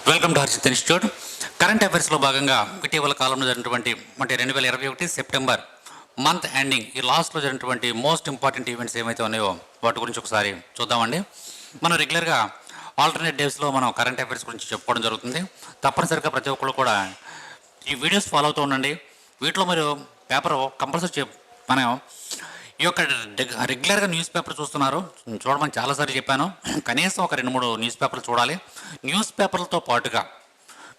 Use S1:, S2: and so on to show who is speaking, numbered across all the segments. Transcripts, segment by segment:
S1: Welcome to Harshit institute. Current అఫైర్స్లో భాగంగా ఇటీవల కాలంలో జరిగినటువంటి 2021 సెప్టెంబర్ మంత్ ఎండింగ్ ఈ లాస్ట్లో జరిగినటువంటి మోస్ట్ ఇంపార్టెంట్ ఈవెంట్స్ ఏమైతే ఉన్నాయో వాటి గురించి ఒకసారి చూద్దామండి. మనం రెగ్యులర్గా ఆల్టర్నేట్ డేస్లో మనం కరెంట్ అఫైర్స్ గురించి చెప్పుకోవడం జరుగుతుంది. తప్పనిసరిగా ప్రతి ఒక్కరు కూడా ఈ వీడియోస్ ఫాలో అవుతూ ఉండండి. వీటిలో మీరు పేపర్ కంపల్సరీ మనం ఈ యొక్క రెగ్యులర్గా న్యూస్ పేపర్ చూస్తున్నారు చూడమని చాలాసార్లు చెప్పాను. కనీసం ఒక 2-3 న్యూస్ పేపర్లు చూడాలి. న్యూస్ పేపర్లతో పాటుగా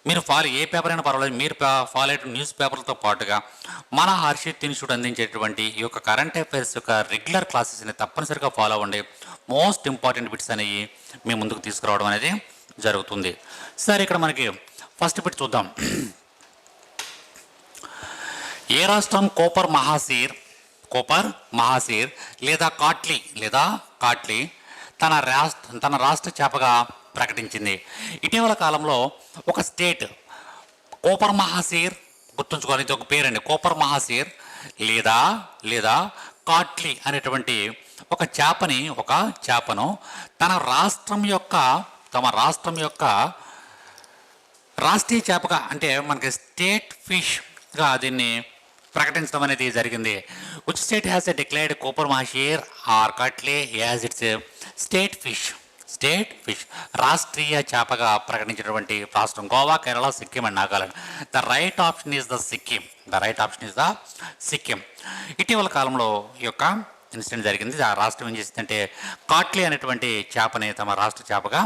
S1: మీరు ఏ పేపర్ అయినా పర్వాలేదు, మీరు ఫాలో అయ్యే న్యూస్ పేపర్లతో పాటుగా మన హర్షిత్ ఇన్స్టిట్యూట్ అందించేటువంటి ఈ యొక్క కరెంట్ అఫైర్స్ యొక్క రెగ్యులర్ క్లాసెస్ని తప్పనిసరిగా ఫాలో అవ్వండి. మోస్ట్ ఇంపార్టెంట్ బిట్స్ అనేవి మీ ముందుకు తీసుకురావడం అనేది జరుగుతుంది. సరే, ఇక్కడ మనకి ఫస్ట్ బిట్ చూద్దాం. ఏ రాష్ట్రం కోపర్ మహాసీర్ లేదా కాట్లీ తన రాష్ట్ర చేపగా ప్రకటించింది. ఇటీవల కాలంలో ఒక స్టేట్ కోపర్ మహాసీర్, గుర్తుంచుకోవాలి, ఇది ఒక పేరండి. కోపర్ మహాసీర్ లేదా కాట్లీ అనేటువంటి ఒక చేపను తమ రాష్ట్రం యొక్క రాష్ట్రీయ చేపగా, అంటే మనకి స్టేట్ ఫిష్గా దీన్ని ప్రకటించడం అనేది జరిగింది. Which state has declared copper mahseer or katli as its state fish రాష్ట్రీయ చేపగా ప్రకటించినటువంటి రాష్ట్రం Goa, Kerala, Sikkim and Nagaland. The right option is the Sikkim. ఇటీవల కాలంలో ఈ యొక్క ఇన్సిడెంట్ జరిగింది. ఆ రాష్ట్రం ఏం చేసిందంటే కాట్లీ అనేటువంటి చేపని తమ రాష్ట్ర చేపగా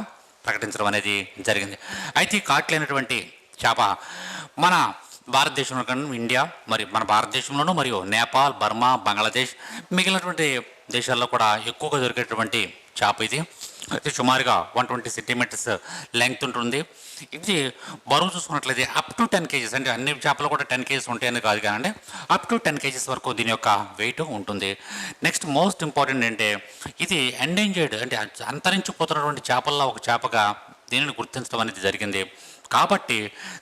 S1: ప్రకటించడం అనేది జరిగింది. అయితే ఈ కాట్లీ అనేటువంటి చేప మన భారతదేశంలో కానీ ఇండియా మన భారతదేశంలోనూ మరియు నేపాల్, బర్మా, బంగ్లాదేశ్ మిగిలినటువంటి దేశాల్లో కూడా ఎక్కువగా దొరికేటువంటి చేప ఇది. అయితే సుమారుగా 120 సెంటీమీటర్స్ లెంగ్త్ ఉంటుంది. ఇది బరువు చూసుకున్నట్లయితే అప్ టు 10 kgs, అంటే అన్ని చేపలు కూడా 10 kgs ఉంటాయని కాదు కానీ అప్ టు 10 kgs వరకు దీని యొక్క వెయిట్ ఉంటుంది. నెక్స్ట్ మోస్ట్ ఇంపార్టెంట్ అంటే ఇది ఎండేంజర్డ్, అంటే అంతరించిపోతున్నటువంటి చేపల్లో ఒక చేపగా దీనిని గుర్తించడం అనేది జరిగింది. కాబట్టి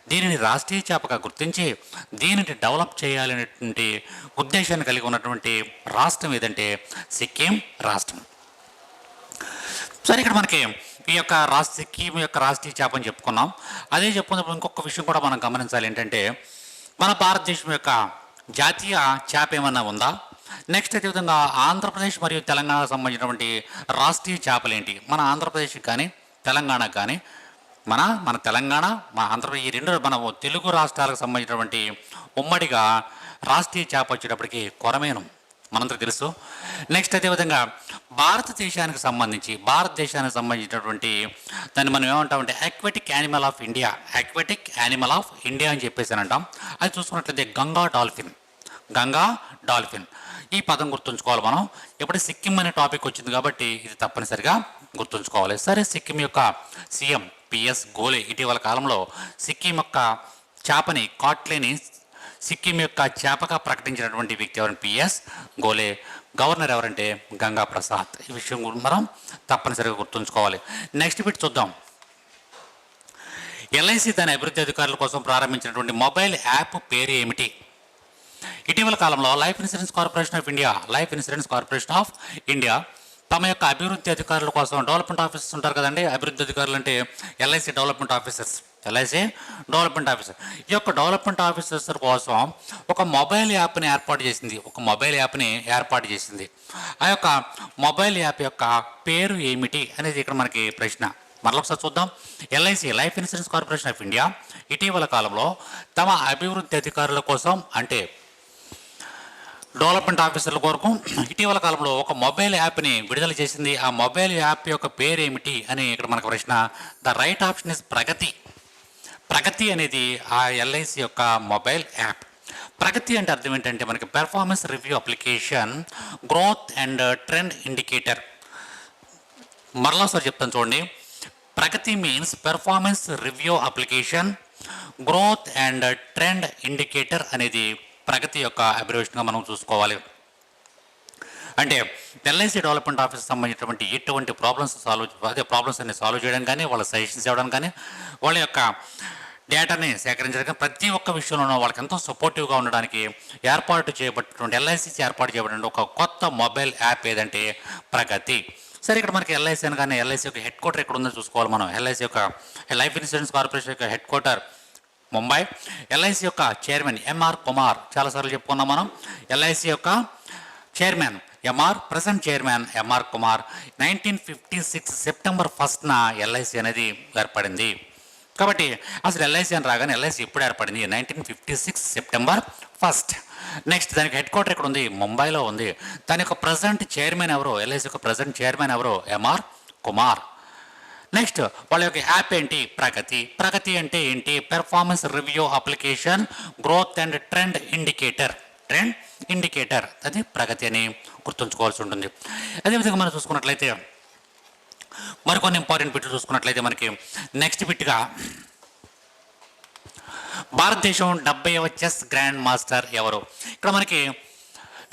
S1: దీనిని రాష్ట్రీయ చేపగా గుర్తించి దీనిని డెవలప్ చేయాలనేటువంటి ఉద్దేశాన్ని కలిగి ఉన్నటువంటి రాష్ట్రం ఏదంటే సిక్కిం రాష్ట్రం. సరే, ఇక్కడ మనకి ఈ యొక్క సిక్కిం యొక్క రాష్ట్రీయ చేప అని చెప్పుకున్నాం. అదే చెప్పుకున్నప్పుడు ఇంకొక విషయం కూడా మనం గమనించాలి. ఏంటంటే మన భారతదేశం యొక్క జాతీయ చేప ఏమన్నా ఉందా? నెక్స్ట్ అదేవిధంగా ఆంధ్రప్రదేశ్ మరియు తెలంగాణకు సంబంధించినటువంటి రాష్ట్రీయ చేపలు ఏంటి? మన ఆంధ్రప్రదేశ్కి కానీ తెలంగాణకు కానీ మన తెలంగాణ, మన ఆంధ్రప్రదేశ్, ఈ రెండు మన తెలుగు రాష్ట్రాలకు సంబంధించినటువంటి ఉమ్మడిగా రాష్ట్రీయ చేప వచ్చేటప్పటికి కొరమేను, మనందరికీ తెలుసు. నెక్స్ట్ అదేవిధంగా భారతదేశానికి సంబంధించినటువంటి దాన్ని మనం ఏమంటామంటే అక్వాటిక్ యానిమల్ ఆఫ్ ఇండియా అని చెప్పేసి అంటాం. అది చూసుకున్నట్లయితే గంగా డాల్ఫిన్. ఈ పదం గుర్తుంచుకోవాలి మనం. ఎప్పుడు సిక్కిం అనే టాపిక్ వచ్చింది కాబట్టి ఇది తప్పనిసరిగా గుర్తుంచుకోవాలి. సరే, సిక్కిం యొక్క సీఎం పిఎస్ గోలే ఇటీవల కాలంలో సిక్కిం యొక్క చేపని కాట్లీని సిక్కిం యొక్క చేపగా ప్రకటించినటువంటి వ్యక్తి ఎవరంటే పిఎస్ గోలే. గవర్నర్ ఎవరంటే గంగా ప్రసాద్. ఈ విషయం మనం తప్పనిసరిగా గుర్తుంచుకోవాలి. నెక్స్ట్ బిట్ చూద్దాం. ఎల్ఐసి దాని అభివృద్ధి అధికారుల కోసం ప్రారంభించినటువంటి మొబైల్ యాప్ పేరు ఏమిటి? ఇటీవల కాలంలో life insurance corporation of India తమ యొక్క అభివృద్ధి అధికారుల కోసం డెవలప్మెంట్ ఆఫీసర్స్ ఉంటారు కదండి. అభివృద్ధి అధికారులు అంటే ఎల్ఐసి డెవలప్మెంట్ ఆఫీసర్. ఈ యొక్క డెవలప్మెంట్ ఆఫీసర్స్ కోసం ఒక మొబైల్ యాప్ని ఏర్పాటు చేసింది. ఆ యొక్క మొబైల్ యాప్ యొక్క పేరు ఏమిటి అనేది ఇక్కడ మనకి ప్రశ్న. మరొకసారి చూద్దాం. LIC life insurance corporation of India ఇటీవల కాలంలో తమ అభివృద్ధి అధికారుల కోసం, అంటే డెవలప్మెంట్ ఆఫీసర్ల కొరకు ఇటీవల కాలంలో ఒక మొబైల్ యాప్ని విడుదల చేసింది. ఆ మొబైల్ యాప్ యొక్క పేరు ఏమిటి అని ఇక్కడ మనకు ప్రశ్న. ద రైట్ ఆప్షన్ ఇస్ ప్రగతి అనేది ఆ ఎల్ఐసి యొక్క మొబైల్ యాప్. ప్రగతి అంటే అర్థం ఏంటంటే మనకి performance review application, growth and trend indicator. మరలాసారి చెప్తాను చూడండి. Pragati means performance review application, growth and trend indicator అనేది ప్రగతి యొక్క అబ్రివేషన్గా మనం చూసుకోవాలి. అంటే ఎల్ఐసి డెవలప్మెంట్ ఆఫీస్ సంబంధించినటువంటి ఎటువంటి ప్రాబ్లమ్స్ అన్ని సాల్వ్ చేయడం కానీ, వాళ్ళ సజెషన్స్ ఇవ్వడం కానీ, వాళ్ళ యొక్క డేటాని సేకరించడం, ప్రతి ఒక్క విషయంలోనూ వాళ్ళకి ఎంతో సపోర్టివ్గా ఉండడానికి ఎల్ఐసి ఏర్పాటు చేయబడిన ఒక కొత్త మొబైల్ యాప్ ఏదంటే ప్రగతి. సరే ఇక్కడ మనకి ఎల్ఐసి అనగానే ఎల్ఐసి యొక్క హెడ్ క్వార్టర్ ఎక్కడ ఉందో చూసుకోవాలి మనం. ఎల్ఐసి యొక్క లైఫ్ ఇన్సూరెన్స్ కార్పొరేషన్ యొక్క హెడ్ క్వార్టర్ ముంబై. ఎల్ఐసి యొక్క చైర్మన్ ఎంఆర్ కుమార్, చాలాసార్లు చెప్పుకున్నాం మనం. ఎల్ఐసి యొక్క chairman present chairman MR Kumar. 1956 September 1న ఎల్ఐసి అనేది ఏర్పడింది. కాబట్టి అసలు ఎల్ఐసి అని రాగానే ఎల్ఐసి ఎప్పుడు ఏర్పడింది? 1956 సెప్టెంబర్ 1. నెక్స్ట్ దానికి హెడ్ క్వార్టర్ ఎక్కడ ఉంది? ముంబైలో ఉంది. దాని యొక్క ప్రజెంట్ చైర్మన్ ఎవరు? ఎల్ఐసి యొక్క ప్రజెంట్ చైర్మన్ ఎవరు? ఎంఆర్ కుమార్. నెక్స్ట్ వాళ్ళ యొక్క యాప్ ఏంటి? ప్రగతి. ప్రగతి అంటే ఏంటి? Performance review application growth and trend indicator అది ప్రగతి అని గుర్తుంచుకోవాల్సి ఉంటుంది. అదేవిధంగా మనం చూసుకున్నట్లయితే మరికొన్ని ఇంపార్టెంట్ బిట్లు చూసుకున్నట్లయితే మనకి నెక్స్ట్ బిట్గా భారతదేశం 70వ చెస్ గ్రాండ్ మాస్టర్ ఎవరు? ఇక్కడ మనకి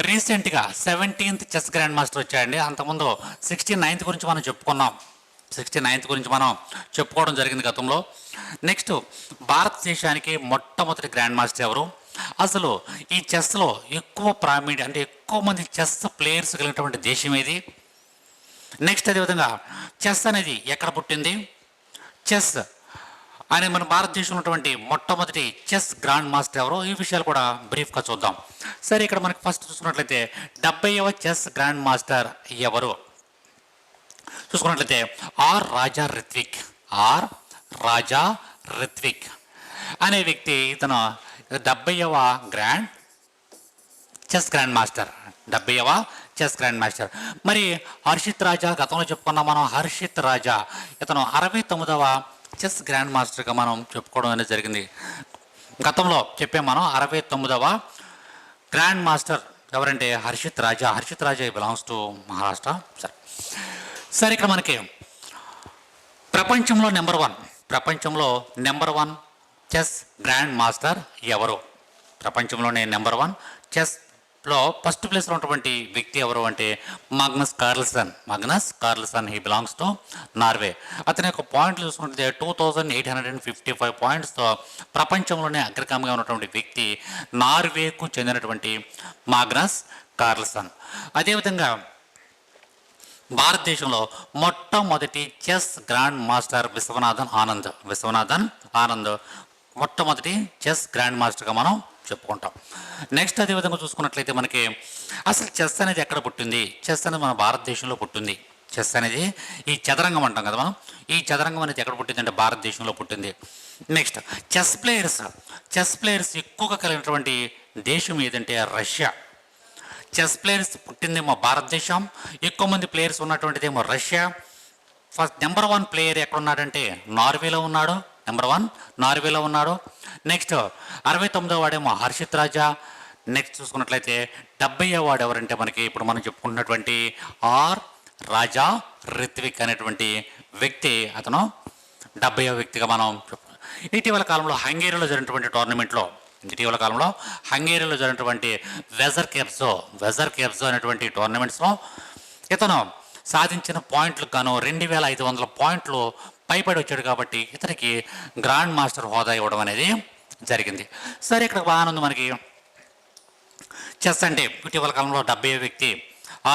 S1: రీసెంట్గా 17th చెస్ గ్రాండ్ మాస్టర్ వచ్చాయండి. అంతకుముందు 69th గురించి మనం చెప్పుకున్నాం. 69th గురించి మనం చెప్పుకోవడం జరిగింది గతంలో. నెక్స్ట్ భారతదేశానికి మొట్టమొదటి గ్రాండ్ మాస్టర్ ఎవరు? అసలు ఈ చెస్లో ఎక్కువ ప్రావీణ్యం అంటే ఎక్కువ మంది చెస్ ప్లేయర్స్ కలిగినటువంటి దేశం ఏది? నెక్స్ట్ అదేవిధంగా చెస్ అనేది ఎక్కడ పుట్టింది? చెస్ అనే మన భారతదేశంలో ఉన్నటువంటి మొట్టమొదటి చెస్ గ్రాండ్ మాస్టర్ ఎవరు? ఈ విషయాలు కూడా బ్రీఫ్గా చూద్దాం. సరే ఇక్కడ మనకి ఫస్ట్ చూసుకున్నట్లయితే 70వ చెస్ గ్రాండ్ మాస్టర్ ఎవరు చూసుకున్నట్లయితే ఆర్ రాజా రిత్విక్ అనే వ్యక్తి. ఇతను 70వ చెస్ గ్రాండ్ మాస్టర్. 70వ చెస్ గ్రాండ్ మాస్టర్. మరి హర్షిత్ రాజా గతంలో చెప్పుకున్నాం మనం. హర్షిత్ రాజా ఇతను 69వ చెస్ గ్రాండ్ మాస్టర్గా మనం చెప్పుకోవడం అనేది జరిగింది. గతంలో చెప్పాం మనం 69వ గ్రాండ్ మాస్టర్ ఎవరంటే హర్షిత్ రాజా. హర్షిత్ రాజా బిలాంగ్స్ టు మహారాష్ట్ర. సరే ఇక్కడ మనకి ప్రపంచంలో number one chess grand master ఎవరు? ప్రపంచంలోనే నెంబర్ 1 చెస్లో ఫస్ట్ ప్లేస్లో ఉన్నటువంటి వ్యక్తి ఎవరు అంటే Magnus Carlsen. He belongs to Norway. అతని యొక్క పాయింట్లు చూసుకుంటే 2855 పాయింట్స్తో ప్రపంచంలోనే అగ్రగామిగా ఉన్నటువంటి వ్యక్తి నార్వేకు చెందినటువంటి మాగ్నస్ కార్ల్సన్. అదేవిధంగా భారతదేశంలో మొట్టమొదటి chess grand master Viswanathan Anand మొట్టమొదటి చెస్ గ్రాండ్ మాస్టర్గా మనం చెప్పుకుంటాం. నెక్స్ట్ అదేవిధంగా చూసుకున్నట్లయితే మనకి అసలు చెస్ అనేది ఎక్కడ పుట్టింది? చెస్ అనేది మన భారతదేశంలో పుట్టింది. చెస్ అనేది ఈ చదరంగం అంటాం కదా మనం. ఈ చదరంగం అనేది ఎక్కడ పుట్టింది అంటే భారతదేశంలో పుట్టింది. నెక్స్ట్ చెస్ ప్లేయర్స్ ఎక్కువగా కలిగినటువంటి దేశం ఏదంటే రష్యా. చెస్ ప్లేయర్స్ పుట్టిందేమో భారతదేశం, ఎక్కువ మంది ప్లేయర్స్ ఉన్నటువంటిదేమో రష్యా. ఫస్ట్ నెంబర్ 1 ప్లేయర్ ఎక్కడున్నాడంటే నార్వేలో ఉన్నాడు. నార్వేలో ఉన్నాడు. నెక్స్ట్ 69వ వాడేమో హర్షిత్ రాజా. నెక్స్ట్ చూసుకున్నట్లయితే 70వ వాడు ఎవరంటే మనకి ఇప్పుడు మనం చెప్పుకుంటున్నటువంటి రాజా రిత్విక్ అనేటువంటి వ్యక్తి. అతను 70వ వ్యక్తిగా మనం ఇటీవల కాలంలో హంగేరీలో జరిగినటువంటి టోర్నమెంట్లో వెజర్ కేర్సో అనేటువంటి టోర్నమెంట్స్లో ఇతను సాధించిన పాయింట్లకు గాను 2500 పాయింట్లు పైపడి వచ్చాడు. కాబట్టి ఇతనికి గ్రాండ్ మాస్టర్ హోదా ఇవ్వడం అనేది జరిగింది. సరే ఇక్కడ బాగానే ఉంది మనకి. చెస్ అంటే ఇటీవల కాలంలో 70వ వ్యక్తి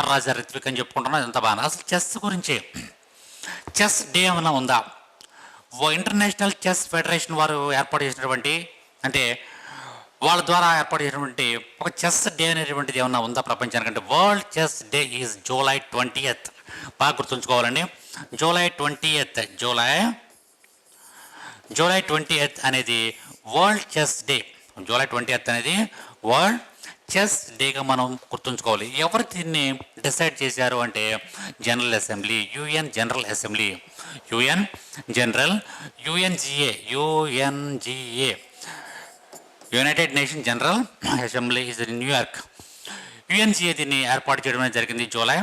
S1: రాజా రిత్విక్ అని చెప్పుకుంటున్నాం. ఇదంతా బాగా. అసలు చెస్ గురించి చెస్ డే ఏమైనా ఉందా? ఇంటర్నేషనల్ చెస్ ఫెడరేషన్ వారు ఏర్పాటు చేసినటువంటి అంటే వాళ్ళ ద్వారా ఏర్పాటు చేసినటువంటి ఒక చెస్ డే అనేటువంటిది ఏమన్నా ఉందా ప్రపంచానికంటే? World chess day is July 20th. బాగా గుర్తుంచుకోవాలండి. జూలై 20th అనేది world chess day. July 20th అనేది వరల్డ్ చెస్ డేగా మనం గుర్తుంచుకోవాలి. ఎవరు దీన్ని డిసైడ్ చేశారు అంటే general assembly, UNGA United nation general assembly is in New York. UNGA దీన్ని ఏర్పాటు చేయడం అనేది జరిగింది జూలై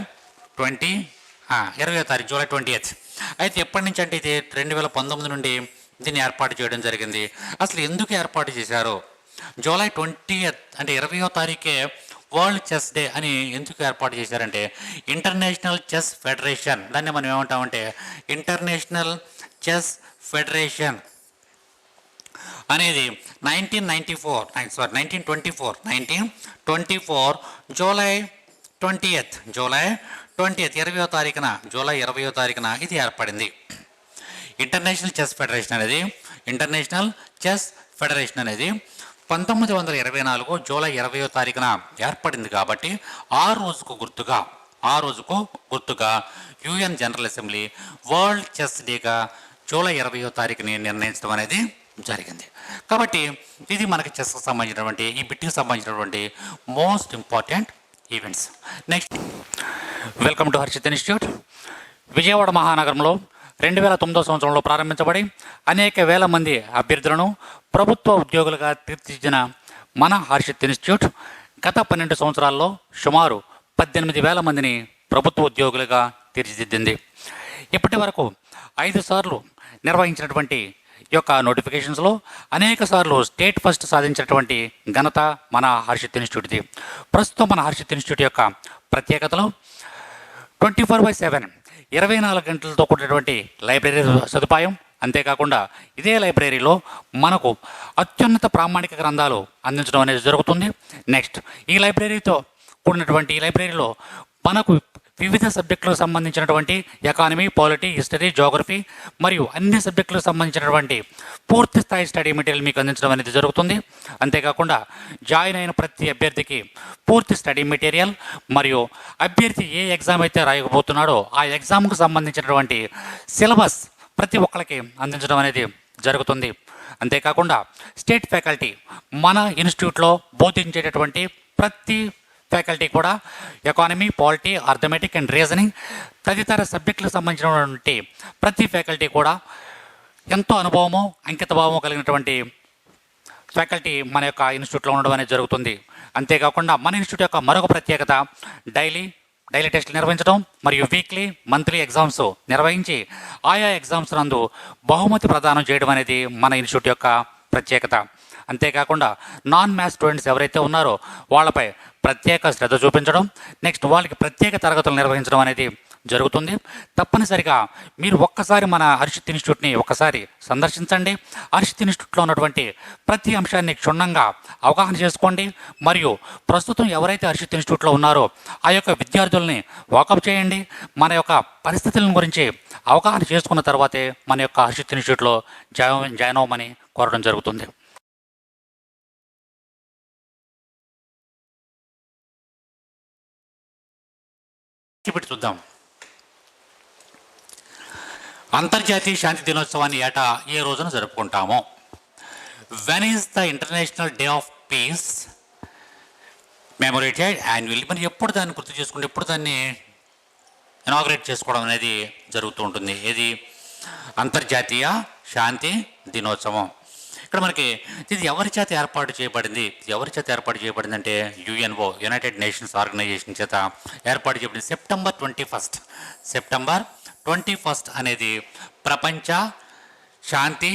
S1: 20వ తారీఖు, జూలై 20th. అయితే ఎప్పటి నుంచి అంటే ఇది 2019 నుండి దీన్ని ఏర్పాటు చేయడం జరిగింది. అసలు ఎందుకు ఏర్పాటు చేశారు? జూలై 20th అంటే 20వ తారీఖే వరల్డ్ చెస్ డే అని ఎందుకు ఏర్పాటు చేశారంటే ఇంటర్నేషనల్ చెస్ ఫెడరేషన్, దాన్ని మనం ఏమంటామంటే ఇంటర్నేషనల్ చెస్ ఫెడరేషన్ అనేది 1924 జూలై 20th 20వ తారీఖున, జూలై 20వ తారీఖున ఇది ఏర్పడింది. ఇంటర్నేషనల్ చెస్ ఫెడరేషన్ అనేది 1924 జూలై 20వ తారీఖున ఏర్పడింది. కాబట్టి ఆ రోజుకు గుర్తుగా UN general assembly world chess డేగా జూలై 20వ తారీఖుని నిర్ణయించడం అనేది జరిగింది. కాబట్టి ఇది మనకి చెస్కి సంబంధించినటువంటి, ఈ బిట్కి సంబంధించినటువంటి most important events. Next, welcome to Harshit institute. Vijayawada మహానగరంలో 2009 సంవత్సరంలో ప్రారంభించబడి అనేక వేల మంది అభ్యర్థులను ప్రభుత్వ ఉద్యోగులుగా తీర్చిదిద్దిన మన హర్షిత్ ఇన్స్టిట్యూట్ గత 12 సంవత్సరాల్లో సుమారు 18,000 మందిని ప్రభుత్వ ఉద్యోగులుగా తీర్చిదిద్దింది. ఇప్పటి వరకు 5 సార్లు నిర్వహించినటువంటి ఈ యొక్క నోటిఫికేషన్స్లో అనేక సార్లు స్టేట్ ఫస్ట్ సాధించినటువంటి ఘనత మన హర్షిత్ ఇన్స్టిట్యూట్ది. ప్రస్తుతం మన హర్షిత్ ఇన్స్టిట్యూట్ యొక్క ప్రత్యేకతలు 24/7 24 గంటలతో కూడినటువంటి లైబ్రరీ సదుపాయం. అంతేకాకుండా ఇదే లైబ్రరీలో మనకు అత్యున్నత ప్రామాణిక గ్రంథాలు అందించడం అనేది జరుగుతుంది. నెక్స్ట్, ఈ లైబ్రరీలో మనకు వివిధ సబ్జెక్టులకు సంబంధించినటువంటి ఎకానమీ, పాలిటీ, హిస్టరీ, జోగ్రఫీ మరియు అన్ని సబ్జెక్టులకు సంబంధించినటువంటి పూర్తి స్థాయి స్టడీ మెటీరియల్ మీకు అందించడం అనేది జరుగుతుంది. అంతేకాకుండా జాయిన్ అయిన ప్రతి అభ్యర్థికి పూర్తి స్టడీ మెటీరియల్ మరియు అభ్యర్థి ఏ ఎగ్జామ్ అయితే రాయకపోతున్నాడో ఆ ఎగ్జామ్కు సంబంధించినటువంటి సిలబస్ ప్రతి ఒక్కరికి అందించడం అనేది జరుగుతుంది. అంతేకాకుండా స్టేట్ ఫ్యాకల్టీ మన ఇన్స్టిట్యూట్లో బోధించేటటువంటి ప్రతి ఫ్యాకల్టీ కూడా economy, polity, arithmetic and reasoning తదితర సబ్జెక్టులకు సంబంధించినటువంటి ప్రతి ఫ్యాకల్టీ కూడా ఎంతో అనుభవము, అంకితభావము కలిగినటువంటి ఫ్యాకల్టీ మన యొక్క ఇన్స్టిట్యూట్లో ఉండడం అనేది జరుగుతుంది. అంతేకాకుండా మన ఇన్స్టిట్యూట్ యొక్క మరొక ప్రత్యేకత డైలీ టెస్టులు నిర్వహించడం మరియు వీక్లీ, మంత్లీ ఎగ్జామ్స్ నిర్వహించి ఆయా ఎగ్జామ్స్ నందు బహుమతి ప్రదానం చేయడం అనేది మన ఇన్స్టిట్యూట్ యొక్క ప్రత్యేకత. అంతేకాకుండా నాన్ మ్యాథ్స్ స్టూడెంట్స్ ఎవరైతే ఉన్నారో వాళ్ళపై ప్రత్యేక శ్రద్ధ చూపించడం, నెక్స్ట్ వాళ్ళకి ప్రత్యేక తరగతులు నిర్వహించడం అనేది జరుగుతుంది. తప్పనిసరిగా మీరు ఒక్కసారి మన హర్షిత్ ఇన్స్టిట్యూట్ని ఒక్కసారి సందర్శించండి. హర్షిత్ ఇన్స్టిట్యూట్లో ఉన్నటువంటి ప్రతి అంశాన్ని క్షుణ్ణంగా అవగాహన చేసుకోండి. మరియు ప్రస్తుతం ఎవరైతే హర్షిత్ ఇన్స్టిట్యూట్లో ఉన్నారో ఆ యొక్క విద్యార్థుల్ని వాకప్ చేయండి. మన యొక్క పరిస్థితుల గురించి అవగాహన చేసుకున్న తర్వాతే మన యొక్క హర్షిత్ ఇన్స్టిట్యూట్లో జాయిన్ అవ్వమని కోరడం జరుగుతుంది. పెట్టి చూద్దాం. అంతర్జాతీయ శాంతి దినోత్సవాన్ని ఏటా ఏ రోజున జరుపుకుంటాము? When is the international day of peace memorated annually? మరి ఎప్పుడు దాన్ని గుర్తు చేసుకుంటే, ఎప్పుడు దాన్ని ఇనాగ్రేట్ చేసుకోవడం అనేది జరుగుతూ ఉంటుంది. ఇది అంతర్జాతీయ శాంతి దినోత్సవం. ఇక్కడ మనకి ఇది ఎవరి చేత ఏర్పాటు చేయబడింది? అంటే యుఎన్ఓ, యునైటెడ్ నేషన్స్ ఆర్గనైజేషన్ చేత ఏర్పాటు చేయబడింది. సెప్టెంబర్ 21 అనేది ప్రపంచ శాంతి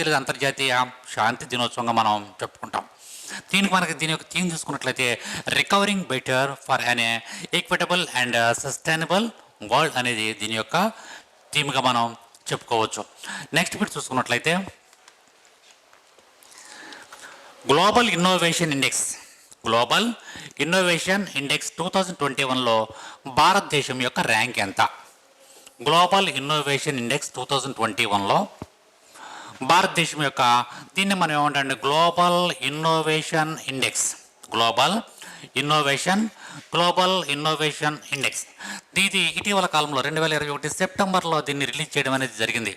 S1: లేదా అంతర్జాతీయ శాంతి దినోత్సవంగా మనం చెప్పుకుంటాం. దీని యొక్క థీమ్ చూసుకున్నట్లయితే recovering better for an equitable and sustainable world అనేది దీని యొక్క థీమ్గా మనం చెప్పుకోవచ్చు. నెక్స్ట్ బిట్ చూసుకున్నట్లయితే గ్లోబల్ ఇన్నోవేషన్ ఇండెక్స్ 2021లో భారతదేశం యొక్క ర్యాంక్ ఎంత? గ్లోబల్ ఇన్నోవేషన్ ఇండెక్స్ 2021లో భారతదేశం యొక్క, దీన్ని మనం ఏమంటే గ్లోబల్ ఇన్నోవేషన్ ఇండెక్స్. ఇది ఇటీవల కాలంలో 2021 సెప్టెంబర్లో దీన్ని రిలీజ్ చేయడం అనేది జరిగింది.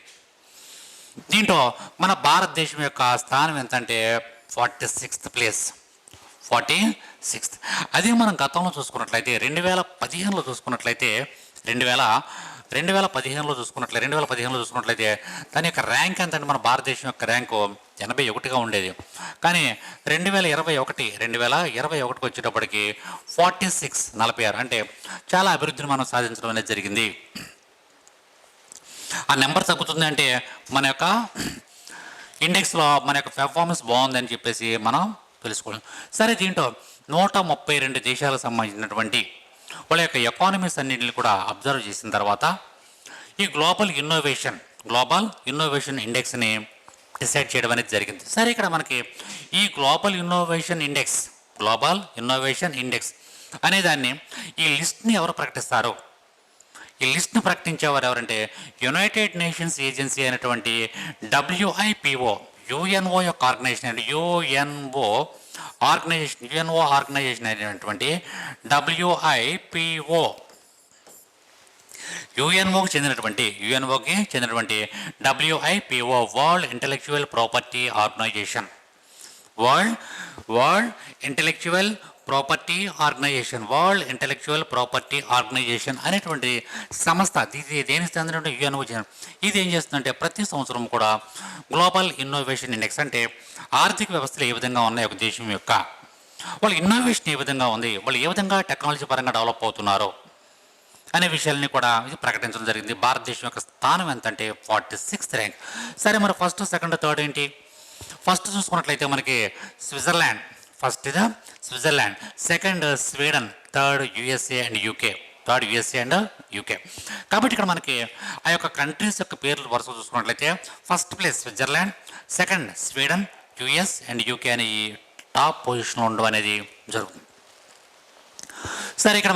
S1: దీంట్లో మన భారతదేశం యొక్క స్థానం ఎంతంటే 46th ప్లేస్. అదే మనం గతంలో చూసుకున్నట్లయితే 2015లో చూసుకున్నట్లయితే దాని యొక్క ర్యాంక్ ఎంతంటే మన భారతదేశం యొక్క ర్యాంకు 81గా ఉండేది. కానీ 2021 వచ్చేటప్పటికి 46 అంటే చాలా అభివృద్ధిని మనం సాధించడం అనేది జరిగింది. ఆ నెంబర్ తగ్గుతుంది అంటే మన యొక్క ఇండెక్స్లో మన యొక్క పెర్ఫార్మెన్స్ బాగుందని చెప్పేసి మనం తెలుసుకోవాలి. సరే, దీంట్లో 132 దేశాలకు సంబంధించినటువంటి వాళ్ళ యొక్క ఎకానమీస్ అన్నింటిని కూడా అబ్జర్వ్ చేసిన తర్వాత ఈ గ్లోబల్ ఇన్నోవేషన్ ఇండెక్స్ని డిసైడ్ చేయడం అనేది జరిగింది. సరే, ఇక్కడ మనకి ఈ గ్లోబల్ ఇన్నోవేషన్ ఇండెక్స్ అనేదాన్ని ఈ లిస్ట్ని ఎవరు ప్రకటిస్తారు? ఈ లిస్ట్ను ప్రకటించేవారు ఎవరంటే యునైటెడ్ నేషన్స్ ఏజెన్సీ అయినటువంటి డబ్ల్యూఐపిఓ, యుఎన్ఓ యొక్క ఆర్గనైజేషన్ అండి. యుఎన్ఓ ఆర్గనైజేషన్ అయినటువంటి డబ్ల్యూఐపిఓ, యుఎన్ఓకి చెందినటువంటి WIPO, world intellectual property organisation, world intellectual property organisation అనేటువంటి సంస్థ. ఇది దేనికి చెందినటువంటి యుఎన్ఓ. ఇది ఏం చేస్తుందంటే ప్రతి సంవత్సరం కూడా గ్లోబల్ ఇన్నోవేషన్ ఇండెక్స్, అంటే ఆర్థిక వ్యవస్థలు ఏ విధంగా ఉన్నాయి ఒక దేశం యొక్క, వాళ్ళ ఇన్నోవేషన్ ఏ విధంగా ఉంది, వాళ్ళు ఏ విధంగా టెక్నాలజీ పరంగా డెవలప్ అవుతున్నారో అనే విషయాలని కూడా ఇది ప్రకటించడం జరిగింది. భారతదేశం యొక్క స్థానం ఎంత అంటే 46th ర్యాంక్. సరే, మరి ఫస్ట్, సెకండ్, థర్డ్ ఏంటి? ఫస్ట్ చూసుకున్నట్లయితే మనకి స్విట్జర్లాండ్, ఫస్ట్ ఇది Switzerland, second Sweden, third USA and UK. కాబట్టి ఇక్కడ మనకి ఆ యొక్క కంట్రీస్ యొక్క పేర్లు వరుస చూసుకున్నట్లయితే first place Switzerland, second Sweden, US and UK అని ఈ టాప్ పొజిషన్లో ఉండడం అనేది జరుగుతుంది. సరే, ఇక్కడ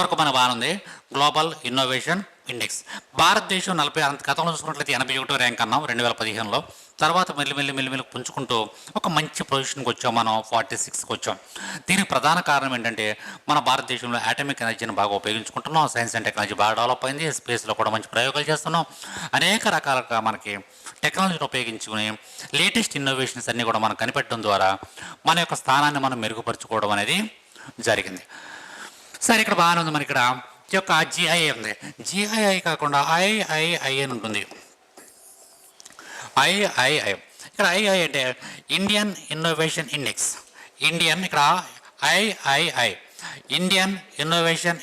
S1: వరకు మన బాగానే ఉంది. గ్లోబల్ ఇన్నోవేషన్ ఇండెక్స్ భారతదేశం 40, గతంలో చూసుకున్నట్లయితే 81వ ర్యాంక్ అన్నాం 2015లో. తర్వాత మెల్లి పుంజుకుంటూ ఒక మంచి పొజిషన్కి వచ్చాం, మనం 46కి వచ్చాం. దీనికి ప్రధాన కారణం ఏంటంటే మన భారతదేశంలో ఆటమిక్ ఎనర్జీని బాగా ఉపయోగించుకుంటున్నాం, సైన్స్ అండ్ టెక్నాలజీ బాగా డెవలప్ అయింది, స్పేస్లో కూడా మంచి ప్రయోగాలు చేస్తున్నాం, అనేక రకాలుగా మనకి టెక్నాలజీని ఉపయోగించుకుని లేటెస్ట్ ఇన్నోవేషన్స్ అన్నీ కూడా మనం కనిపెట్టడం ద్వారా మన యొక్క స్థానాన్ని మనం మెరుగుపరుచుకోవడం అనేది జరిగింది. సరే, ఇక్కడ బాగానే ఉంది. మన ఇక్కడ ఈ యొక్క జిఐఐ ఉంది. జిఐఐ కాకుండా ఐఐఐ అని ఉంటుంది. ఐఐఐ, ఇక్కడ ఐఐ అంటే ఇండియన్ ఇన్నోవేషన్ ఇండెక్స్. ఇక్కడ ఐఐఐ ఇండియన్ ఇన్నోవేషన్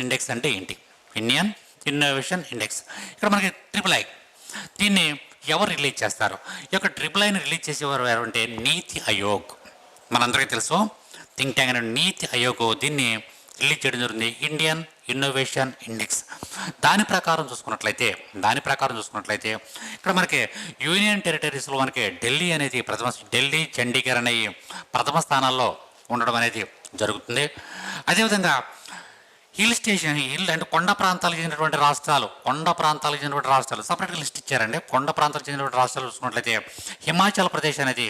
S1: ఇండెక్స్ అంటే ఏంటి? Indian innovation index. ఇక్కడ మనకి ట్రిపుల్ ఐ, దీన్ని ఎవరు రిలీజ్ చేస్తారు? ఈ యొక్క ట్రిపుల్ ఐని రిలీజ్ చేసేవారు ఎవరంటే నీతి ఆయోగ్. మనందరికీ తెలుసు, థింక్ ట్యాంక్ అనే నీతి ఆయోగ్ దీన్ని రిలీజ్ చేయడం జరిగింది, ఇండియన్ ఇన్నోవేషన్ ఇండెక్స్. దాని ప్రకారం చూసుకున్నట్లయితే ఇక్కడ మనకి యూనియన్ టెరిటరీస్లో మనకి ఢిల్లీ, చండీగఢ్ అనేవి ప్రథమ స్థానాల్లో ఉండడం అనేది జరుగుతుంది. అదేవిధంగా హిల్ అంటే కొండ ప్రాంతాలకు చెందినటువంటి రాష్ట్రాలు సపరేట్గా లిస్ట్ ఇచ్చారండి. కొండ ప్రాంతాలకు చెందినటువంటి రాష్ట్రాలు చూసుకున్నట్లయితే హిమాచల్ ప్రదేశ్ అనేది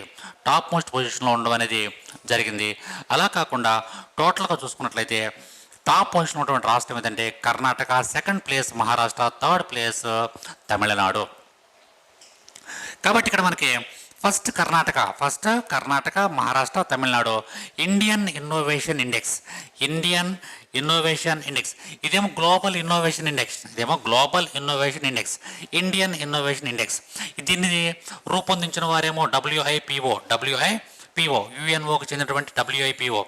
S1: టాప్ మోస్ట్ పొజిషన్లో ఉండడం అనేది జరిగింది. అలా కాకుండా టోటల్గా చూసుకున్నట్లయితే టాప్ పొజిషన్ ఉన్నటువంటి రాష్ట్రం ఏంటంటే Karnataka, second place Maharashtra, third place Tamil Nadu. కాబట్టి ఇక్కడ మనకి first Karnataka, Maharashtra, Tamil Nadu Indian innovation index. ఇదేమో global innovation index, Indian innovation index. దీన్ని రూపొందించిన వారేమో డబ్ల్యూఐపిఓ, యుఎన్ఓకి చెందినటువంటి డబ్ల్యూఐపిఓ.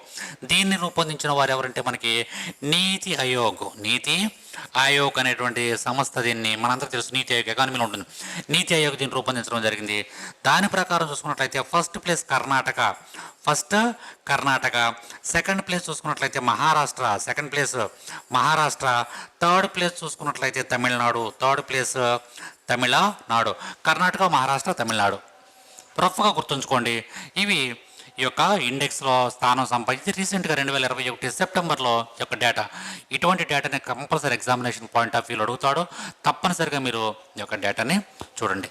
S1: దీన్ని రూపొందించిన వారు ఎవరంటే మనకి నీతి ఆయోగ్ అనేటువంటి సంస్థ. దీన్ని మనందరూ తెలుసు, నీతి ఆయోగ్ ఎకానమీలో ఉంటుంది. నీతి ఆయోగ్ దీన్ని రూపొందించడం జరిగింది. దాని ప్రకారం చూసుకున్నట్లయితే first place Karnataka, second place చూసుకున్నట్లయితే మహారాష్ట్ర, థర్డ్ ప్లేస్ చూసుకున్నట్లయితే తమిళనాడు, కర్ణాటక, మహారాష్ట్ర, తమిళనాడు. రఫ్గా గుర్తుంచుకోండి. ఇవి ఈ యొక్క ఇండెక్స్లో స్థానం సంపాదించి రీసెంట్గా 2021 సెప్టెంబర్లో యొక్క డేటా. ఇటువంటి డేటాని కంపల్సరీ ఎగ్జామినేషన్ పాయింట్ ఆఫ్ వ్యూలో అడుగుతాడు. తప్పనిసరిగా మీరు ఈ యొక్క డేటాని చూడండి.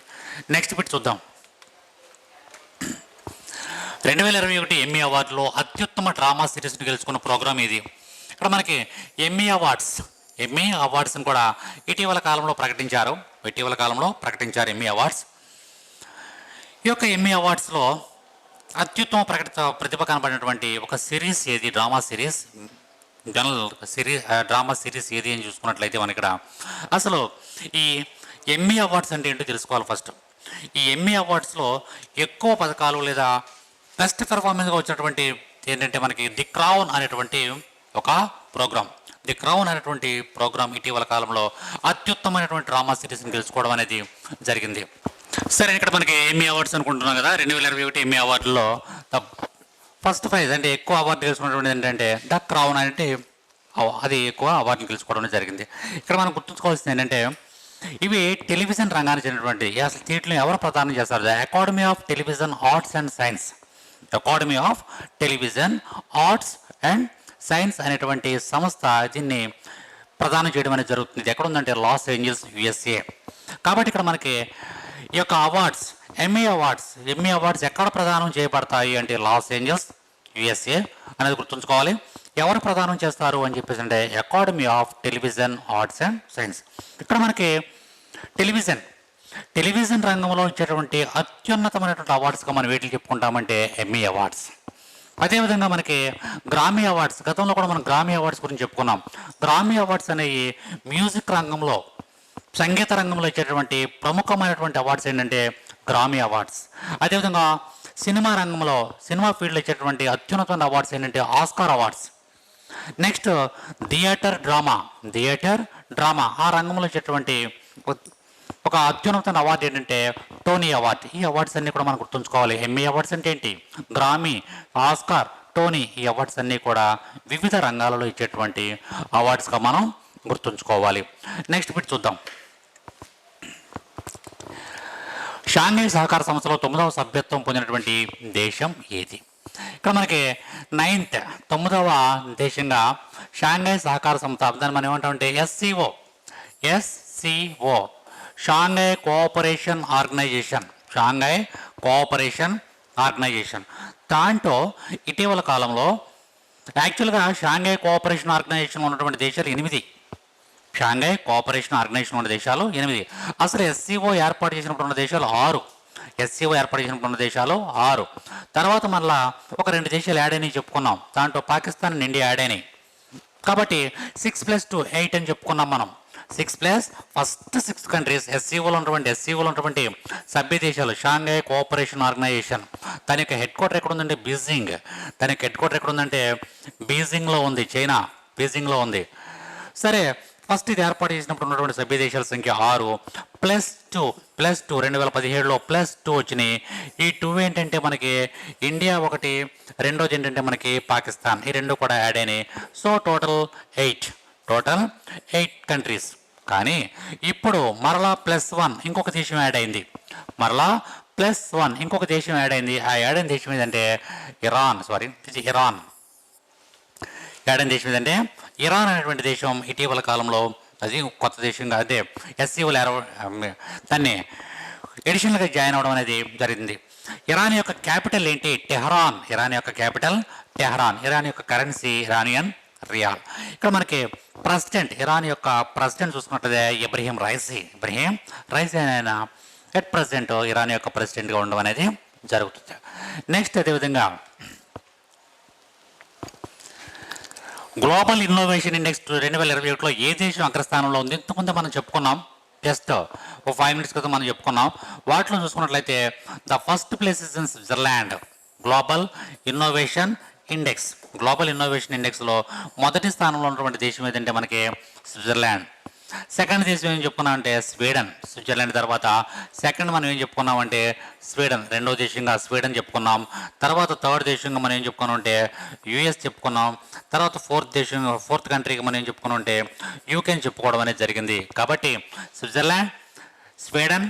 S1: నెక్స్ట్ బిట్ చూద్దాం. 2021 ఎమ్మీ అవార్డులో అత్యుత్తమ డ్రామా సిరీస్ని గెలుచుకున్న ప్రోగ్రామ్ ఇది. ఇక్కడ మనకి ఎమ్మీ అవార్డ్స్ని కూడా ఇటీవల కాలంలో ప్రకటించారు ఎమ్మీ అవార్డ్స్. ఈ యొక్క ఎమ్మీ అవార్డ్స్లో అత్యుత్తమ ప్రతిభ కనబడినటువంటి ఒక సిరీస్ ఏది, డ్రామా సిరీస్ ఏది అని చూసుకున్నట్లయితే మన ఇక్కడ అసలు ఈ ఎమ్మీ అవార్డ్స్ అంటే ఏంటో తెలుసుకోవాలి. ఫస్ట్ ఈ ఎమ్మీ అవార్డ్స్లో ఎక్కువ పథకాలు లేదా బెస్ట్ పెర్ఫార్మెన్స్గా వచ్చినటువంటి ఏంటంటే మనకి ది క్రౌన్ అనేటువంటి ప్రోగ్రామ్ ఇటీవల కాలంలో అత్యుత్తమైనటువంటి డ్రామా సిరీస్ని గెలుచుకోవడం అనేది జరిగింది. సరే, ఇక్కడ మనకి ఎమ్మీ అవార్డ్స్ అనుకుంటున్నాం కదా. 2021 ఎమ్మీ అవార్డులో ఫస్ట్ ప్రైజ్ అంటే ఎక్కువ అవార్డు గెలుచుకున్నటువంటి ఏంటంటే ద క్రౌన్ అంటే అది ఎక్కువ అవార్డుని గెలుచుకోవడం జరిగింది. ఇక్కడ మనం గుర్తుంచుకోవాల్సింది ఏంటంటే ఇవి టెలివిజన్ రంగానికి చెందినటువంటి, అసలు వీటిని ఎవరు ప్రదానం చేస్తారు? The academy of television arts and science. Academy of television arts and science అనేటువంటి సంస్థ దీన్ని ప్రదానం చేయడం అనేది జరుగుతుంది. ఇది ఎక్కడ ఉందంటే లాస్ ఏంజల్స్ యుఎస్ఏ. కాబట్టి ఇక్కడ మనకి ఈ యొక్క అవార్డ్స్ ఎమ్మీ అవార్డ్స్ ఎక్కడ ప్రదానం చేయబడతాయి అంటే లాస్ ఏంజల్స్ యుఎస్ఏ అనేది గుర్తుంచుకోవాలి. ఎవరు ప్రదానం చేస్తారు అని చెప్పేసి అంటే academy of television arts and science. ఇక్కడ మనకి టెలివిజన్ రంగంలో ఇచ్చేటువంటి అత్యున్నతమైనటువంటి అవార్డ్స్గా మనం వీటిని చెప్పుకుంటామంటే ఎమ్మీ అవార్డ్స్. అదేవిధంగా మనకి గ్రామీ అవార్డ్స్, గతంలో కూడా మనం గ్రామీ అవార్డ్స్ గురించి చెప్పుకున్నాం. గ్రామీ అవార్డ్స్ అనేవి మ్యూజిక్ రంగంలో, సంగీత రంగంలో ఇచ్చేటువంటి ప్రముఖమైనటువంటి అవార్డ్స్ ఏంటంటే గ్రామీ అవార్డ్స్. అదేవిధంగా సినిమా రంగంలో, సినిమా ఫీల్డ్లో ఇచ్చేటువంటి అత్యున్నతమైన అవార్డ్స్ ఏంటంటే Oscar awards. Next theatre drama ఆ రంగంలో ఇచ్చేటువంటి ఒక అత్యున్నతమైన అవార్డు ఏంటంటే టోనీ అవార్డు. ఈ అవార్డ్స్ అన్నీ కూడా మనం గుర్తుంచుకోవాలి. ఎమ్మీ అవార్డ్స్ అంటే ఏంటి, గ్రామీ, ఆస్కార్, టోనీ, ఈ అవార్డ్స్ అన్నీ కూడా వివిధ రంగాలలో ఇచ్చేటువంటి అవార్డ్స్గా మనం గుర్తుంచుకోవాలి. నెక్స్ట్ బిట్ చూద్దాం. షాంఘై సహకార సంస్థలో 9వ సభ్యత్వం పొందినటువంటి దేశం ఏది? ఇక్కడ మనకి 9వ దేశంగా షాంఘై సహకార సంస్థ, దాన్ని మనం ఏమంటామంటే ఎస్సీఓ, షాంఘై కోఆపరేషన్ ఆర్గనైజేషన్. దాంట్లో ఇటీవల కాలంలో యాక్చువల్గా షాంఘై కోఆపరేషన్ ఆర్గనైజేషన్ ఉన్నటువంటి దేశాలు 8. షాంఘై కోఆపరేషన్ ఆర్గనైజేషన్ ఉన్న దేశాలు 8. అసలు ఎస్సీఓ ఏర్పాటు చేసినప్పుడు ఉన్న దేశాలు 6. తర్వాత మళ్ళా ఒక 2 దేశాలు యాడ్ అయినాయి చెప్పుకున్నాం. దాంట్లో పాకిస్తాన్ అండ్ ఇండియా యాడ్ అయినాయి. కాబట్టి 6 + 2 8 అని చెప్పుకున్నాం మనం. 6 ఫస్ట్ 6 కంట్రీస్ ఎస్సీఓలో ఉన్నటువంటి సభ్య దేశాలు షాంఘై కోఆపరేషన్ ఆర్గనైజేషన్. దాని యొక్క హెడ్ క్వార్టర్ ఎక్కడ ఉందంటే బీజింగ్లో ఉంది. చైనా బీజింగ్లో ఉంది. సరే, ఫస్ట్ ఇది ఏర్పాటు చేసినప్పుడు ఉన్నటువంటి సభ్య దేశాల సంఖ్య 6 +2 2017లో +2 వచ్చినాయి. ఈ 2 ఏంటంటే మనకి ఇండియా ఒకటి, రెండోది ఏంటంటే మనకి పాకిస్తాన్. ఈ 2 కూడా యాడ్ అయినాయి. So total 8 countries. కానీ ఇప్పుడు మరలా +1 ఇంకొక దేశం యాడ్ అయింది. ఆ యాడ్ అయిన దేశం ఏదంటే ఇరాన్ అనేటువంటి దేశం ఇటీవల కాలంలో అది కొత్త దేశంగా అదే ఎస్సీఓలో దాన్ని ఎడిషనల్గా జాయిన్ అవ్వడం అనేది జరిగింది. ఇరాన్ యొక్క క్యాపిటల్ ఏంటి? టెహరాన్. ఇరాన్ యొక్క కరెన్సీ ఇరానియన్ రియాల్. ఇక్కడ మనకి ఇరాన్ యొక్క ప్రెసిడెంట్ చూసుకున్నట్లయితే ఇబ్రహీం రైసీ ఆయన ఎట్ ప్రెసిడెంట్ ఇరాన్ యొక్క ప్రెసిడెంట్గా ఉండడం అనేది జరుగుతుంది. నెక్స్ట్ అదేవిధంగా గ్లోబల్ ఇన్నోవేషన్ ఇండెక్స్ 2021లో ఏ దేశం అగ్రస్థానంలో ఉంది? ఇంతకుముందు మనం చెప్పుకున్నాం, జస్ట్ ఒక 5 minutes క్రితం మనం చెప్పుకున్నాం. వాటిలో చూసుకున్నట్లయితే the first place is in Switzerland. Global innovation ఇండెక్స్లో మొదటి స్థానంలో ఉన్నటువంటి దేశం ఏదంటే మనకి స్విట్జర్లాండ్. సెకండ్ దేశం ఏం చెప్పుకున్నాం అంటే స్విట్జర్లాండ్ తర్వాత సెకండ్ మనం ఏం చెప్పుకున్నామంటే స్వీడన్. రెండో దేశంగా స్వీడన్ చెప్పుకున్నాం. తర్వాత థర్డ్ దేశంగా మనం ఏం చెప్పుకున్నాం అంటే యుఎస్ చెప్పుకున్నాం. తర్వాత ఫోర్త్ కంట్రీగా మనం ఏం చెప్పుకున్నాం అంటే యూకే అని చెప్పుకోవడం అనేది జరిగింది. కాబట్టి స్విట్జర్లాండ్, స్వీడన్,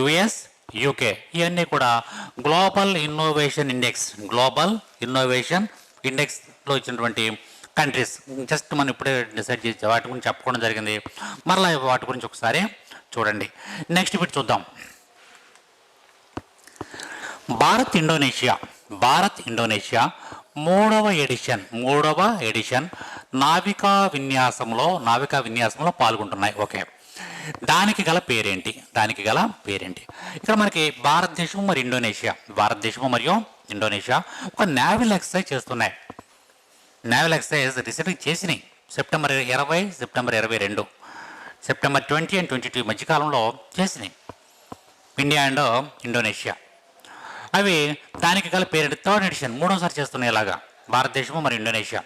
S1: యుఎస్, యూకే ఇవన్నీ కూడా గ్లోబల్ ఇన్నోవేషన్ ఇండెక్స్లో ఇచ్చినటువంటి కంట్రీస్. జస్ట్ మనం ఇప్పుడే డిసైడ్ చేసి వాటి గురించి చెప్పుకోవడం జరిగింది. మరలా వాటి గురించి ఒకసారి చూడండి. నెక్స్ట్ బిట్ చూద్దాం. భారత్ ఇండోనేషియా 3వ ఎడిషన్ నావికా విన్యాసంలో పాల్గొంటున్నాయి. ఓకే, దానికి గల పేరేంటి? ఇక్కడ మనకి భారతదేశం మరియు ఇండోనేషియా ఒక నేవల్ ఎక్సర్సైజ్ చేస్తున్నాయి. నేవల్ ఎక్సర్సైజ్ రీసెంట్గా చేసినాయి. సెప్టెంబర్ 20, సెప్టెంబర్ 22, సెప్టెంబర్ 20 and 22 మధ్యకాలంలో చేసినాయి ఇండియా అండ్ ఇండోనేషియా. అవి దానికి గల పేరేంటి? 3rd ఎడిషన్, 3వసారి చేస్తున్నాయి ఇలాగా భారతదేశము మరియు ఇండోనేషియా.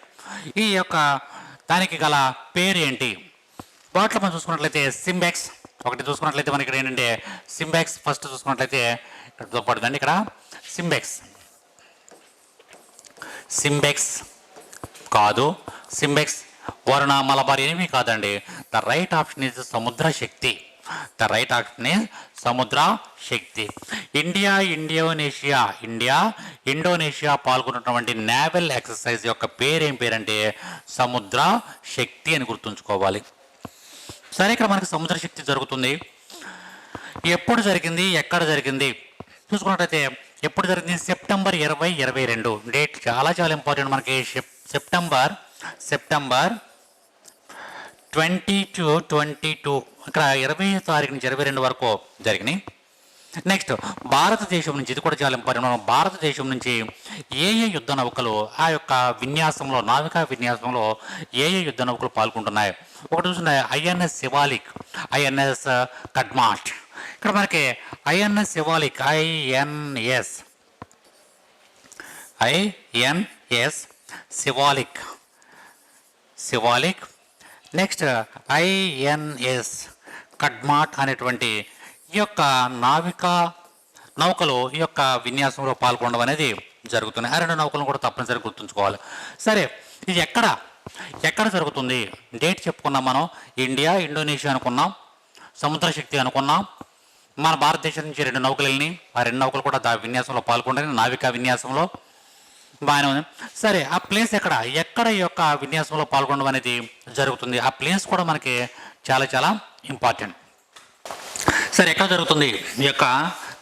S1: ఈ యొక్క దానికి గల పేరు ఏంటి? వాటిలో మనం చూసుకున్నట్లయితే సింబెక్స్ ఒకటి చూసుకున్నట్లయితే మనకి ఇక్కడ ఏంటంటే సింబెక్స్ ఫస్ట్ చూసుకున్నట్లయితే ఇక్కడ పడుతుంది. ఇక్కడ సింబెక్స్ కాదు, సింబెక్స్ వరుణ మలబార్ ఏమీ కాదండి. ద రైట్ ఆప్షన్ ఇస్ సముద్ర శక్తి. ద రైట్ ఆప్షన్ ఈజ్ సముద్ర శక్తి. ఇండోనేషియా పాల్గొన్నటువంటి నేవల్ ఎక్సర్సైజ్ యొక్క పేరేం పేరంటే సముద్ర శక్తి అని గుర్తుంచుకోవాలి. సరే, ఇక్కడ మనకి సముద్ర శక్తి జరుగుతుంది. ఎప్పుడు జరిగింది, ఎక్కడ జరిగింది చూసుకున్నట్లయితే ఎప్పుడు జరిగింది? సెప్టెంబర్ 20, 22 డేట్ చాలా చాలా ఇంపార్టెంట్ మనకి. సెప్టెంబర్ 22 ఇక్కడ 20వ తారీఖు నుంచి 22 వరకు జరిగినాయి. నెక్స్ట్ భారతదేశం నుంచి, ఇది కూడా చాలా ఇంపార్టెంట్, మనం భారతదేశం నుంచి ఏ యుద్ధ నౌకలు ఆ యొక్క విన్యాసంలో, నావికా విన్యాసంలో ఏ యుద్ధ నౌకలు పాల్గొంటున్నాయి? ఒకటి చూస్తున్నాయి ఐఎన్ఎస్ శివాలిక్, ఐఎన్ఎస్ కడ్మాట్. ఇక్కడ మనకి INS Shivalik, INS Shivalik. Next INS Kadmatt అనేటువంటి ఈ యొక్క నావికా నౌకలు ఈ యొక్క విన్యాసంలో పాల్గొనడం అనేది జరుగుతుంది. ఆ రెండు నౌకలను కూడా తప్పనిసరిగా గుర్తుంచుకోవాలి. సరే, ఇది ఎక్కడ జరుగుతుంది? డేట్ చెప్పుకున్నాం మనం. ఇండోనేషియా అనుకున్నాం, సముద్ర శక్తి అనుకున్నాం. మన భారతదేశం నుంచి 2 నౌకలు వెళ్ళినాయి. ఆ 2 నౌకలు కూడా విన్యాసంలో పాల్గొంటాయి, నావికా విన్యాసంలో. బాగానే ఉంది. సరే, ఆ ప్లేస్ ఎక్కడ ఈ యొక్క విన్యాసంలో పాల్గొనడం అనేది జరుగుతుంది? ఆ ప్లేస్ కూడా మనకి చాలా చాలా ఇంపార్టెంట్. సరే, ఎక్కడ జరుగుతుంది ఈ యొక్క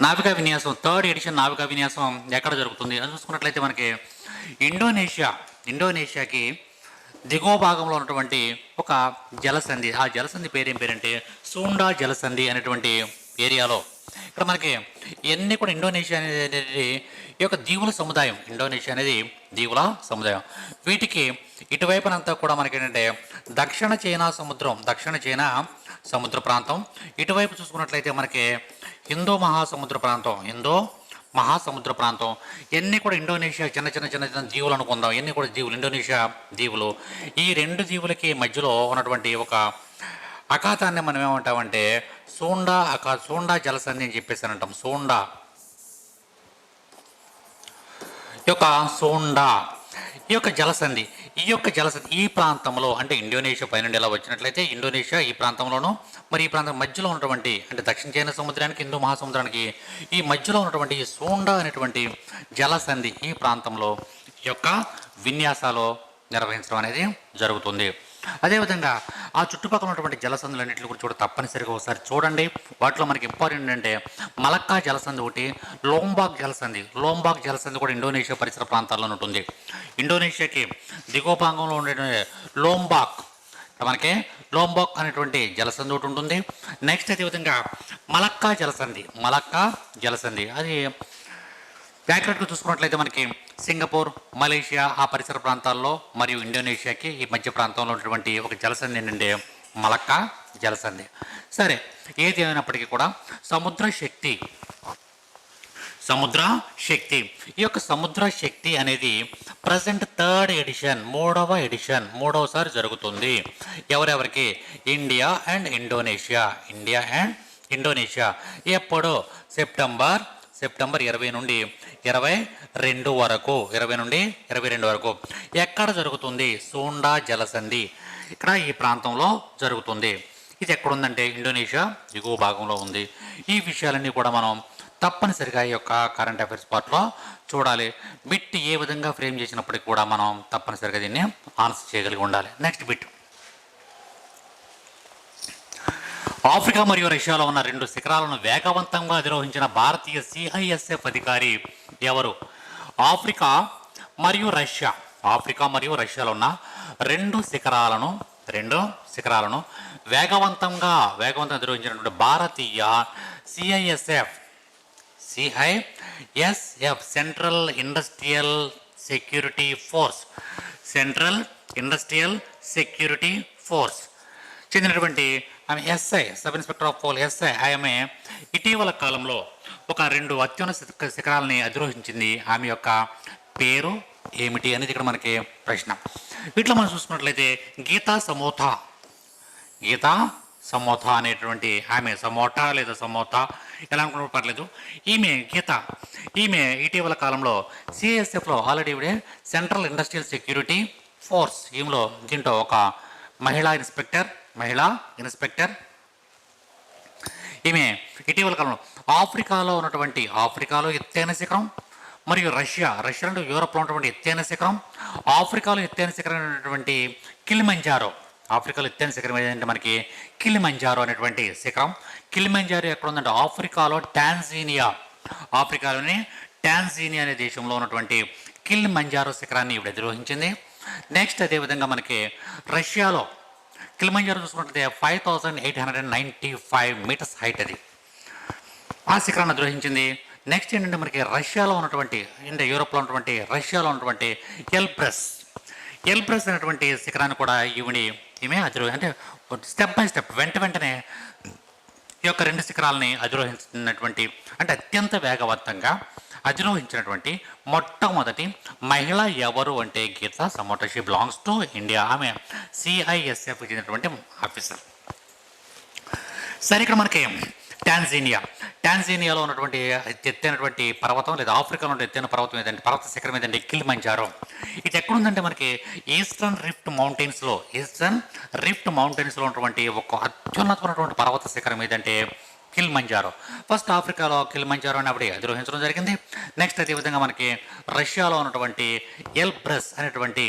S1: నావికా విన్యాసం? 3rd ఎడిషన్ నావికా విన్యాసం ఎక్కడ జరుగుతుంది అని చూసుకున్నట్లయితే మనకి ఇండోనేషియాకి దిగువ భాగంలో ఉన్నటువంటి ఒక జలసంధి, ఆ జలసంధి పేరేం పేరంటే సూండా జలసంధి అనేటువంటి ఏరియాలో. ఇక్కడ మనకి ఇవన్నీ కూడా ఇండోనేషియా అనేది ఈ యొక్క దీవుల సముదాయం. ఇండోనేషియా అనేది దీవుల సముదాయం. వీటికి ఇటువైపునంతా కూడా మనకి ఏంటంటే దక్షిణ చైనా సముద్ర ప్రాంతం. ఇటువైపు చూసుకున్నట్లయితే మనకి హిందూ మహాసముద్ర ప్రాంతం. ఇవన్నీ కూడా ఇండోనేషియా చిన్న దీవులు అనుకుందాం. ఇవన్నీ కూడా ఇండోనేషియా దీవులు. ఈ 2 దీవులకి మధ్యలో ఉన్నటువంటి ఒక అఖాతాన్ని మనం ఏమంటామంటే సూండా జలసంధి అని చెప్పేసి అంటాం. ఈ యొక్క జలసంధి ఈ ప్రాంతంలో, అంటే ఇండోనేషియా పైనుండి ఎలా వచ్చినట్లయితే ఇండోనేషియా ఈ ప్రాంతంలోనూ, మరి ఈ ప్రాంతం మధ్యలో ఉన్నటువంటి, అంటే దక్షిణ చైనా సముద్రానికి హిందూ మహాసముద్రానికి ఈ మధ్యలో ఉన్నటువంటి సూండా అనేటువంటి జలసంధి ఈ ప్రాంతంలో ఈ యొక్క విన్యాసాలు నిర్వహించడం అనేది జరుగుతుంది. అదేవిధంగా ఆ చుట్టుపక్కల ఉన్నటువంటి జలసంధులన్నింటిని గురించి కూడా తప్పనిసరిగా ఒకసారి చూడండి. వాటిలో మనకి ఇంపార్టెంట్ అంటే మలక్కా జలసంధి ఒకటి, లోంబాక్ జలసంధి కూడా ఇండోనేషియా పరిసర ప్రాంతాల్లో ఉంటుంది. ఇండోనేషియాకి దిగువ భాగంలో ఉండే లోంబాక్ అనేటువంటి జలసంధి ఒకటి ఉంటుంది. నెక్స్ట్ అదేవిధంగా మలక్కా జలసంధి అది యాక్యురేట్గా చూసుకున్నట్లయితే మనకి సింగపూర్, మలేషియా ఆ పరిసర ప్రాంతాల్లో మరియు ఇండోనేషియాకి ఈ మధ్య ప్రాంతంలో ఉన్నటువంటి ఒక జలసంధి ఏంటంటే మలక్కా జలసంధి. సరే, ఏది ఏమైనప్పటికీ కూడా సముద్ర శక్తి ఈ యొక్క సముద్ర శక్తి అనేది ప్రజెంట్ 3rd ఎడిషన్, మూడవసారి జరుగుతుంది. ఎవరెవరికి? India and Indonesia. ఎప్పుడు? సెప్టెంబర్ 20 నుండి 22 వరకు. ఎక్కడ జరుగుతుంది? సూండా జలసంధి ఇక్కడ ఈ ప్రాంతంలో జరుగుతుంది. ఇది ఎక్కడుందంటే ఇండోనేషియా దిగువ భాగంలో ఉంది. ఈ విషయాలన్నీ కూడా మనం తప్పనిసరిగా ఈ యొక్క కరెంట్ అఫైర్స్ పార్ట్లో చూడాలి. బిట్ ఏ విధంగా ఫ్రేమ్ చేసినప్పటికీ కూడా మనం తప్పనిసరిగా దీన్ని ఆన్సర్ చేయగలిగి ఉండాలి. నెక్స్ట్ బిట్, ఆఫ్రికా మరియు రష్యాలో ఉన్న 2 శిఖరాలను వేగవంతంగా అధిరోహించిన భారతీయ CISF అధికారి ఎవరు? ఆఫ్రికా మరియు రష్యాలో ఉన్న 2 శిఖరాలను వేగవంతంగా అధిరోహించినటువంటి భారతీయ CISF central industrial security force చెందినటువంటి ఆమె సబ్ ఇన్స్పెక్టర్ ఆఫ్ పోలీస్ ఆమె ఇటీవల కాలంలో ఒక 2 అత్యున్నత శిఖరాలని అధిరోహించింది. ఆమె యొక్క పేరు ఏమిటి అనేది ఇక్కడ మనకి ప్రశ్న. వీటిలో మనం చూసుకున్నట్లయితే గీతా సమోథా అనేటువంటి ఆమె, సమోటా లేదా సమోతా ఎలా అనుకున్న పర్లేదు, ఈమె ఇటీవల కాలంలో CISFలో already central industrial security force దీంట్లో ఒక మహిళా ఇన్స్పెక్టర్ ఈమె ఇటీవల కాలంలో ఆఫ్రికాలో ఎత్తైన శిఖరం మరియు రష్యా అంటే యూరోప్లో ఉన్నటువంటి ఎత్తైన శిఖరం, ఆఫ్రికాలో ఎత్తైన శిఖరం అనేటువంటి కిలిమంజారో. ఆఫ్రికాలో ఎత్తైన శిఖరం ఏదంటే మనకి కిలిమంజారో అనేటువంటి శిఖరం. కిలిమంజారో ఎక్కడ ఉందంటే ఆఫ్రికాలోని టాంజానియా అనే దేశంలో ఉన్నటువంటి కిలిమంజారో శిఖరాన్ని ఇవిడ అధిరోహించింది. నెక్స్ట్ అదేవిధంగా మనకి రష్యాలో కిలిమంజారో చూసుకుంటే 5895 మీటర్స్ హైట్, అది ఆ శిఖరాన్ని అధిరోహించింది. నెక్స్ట్ ఏంటంటే మనకి యూరోప్లో ఉన్నటువంటి రష్యాలో ఉన్నటువంటి ఎల్బ్రస్ అనేటువంటి శిఖరాన్ని కూడా ఈమె అంటే స్టెప్ బై స్టెప్ వెంటనే ఈ యొక్క 2 శిఖరాలని అధిరోహించినటువంటి అంటే అత్యంత వేగవంతంగా అధిరోహించినటువంటి మొట్టమొదటి మహిళ ఎవరు అంటే Geeta Samota. She belongs to India. ఆమె CISF చెందినటువంటి ఆఫీసర్. సరే, ఇక్కడ మనకి టాంజానియాలో ఉన్నటువంటి ఎత్తైనటువంటి పర్వతం లేదా ఆఫ్రికాలో ఉన్న ఎత్తైన పర్వతం ఏదంటే పర్వత శిఖరం ఏదంటే కిలిమంజారో. ఇది ఎక్కడుందంటే మనకి ఈస్టర్న్ రిఫ్ట్ మౌంటైన్స్లో ఉన్నటువంటి ఒక అత్యున్నతమైనటువంటి పర్వత శిఖరం ఏదంటే కిలిమంజారో. ఫస్ట్ ఆఫ్రికాలో కిలిమంజారో అని అప్పుడు అధిరోహించడం జరిగింది. నెక్స్ట్ అదేవిధంగా మనకి రష్యాలో ఉన్నటువంటి ఎల్బ్రస్ అనేటువంటి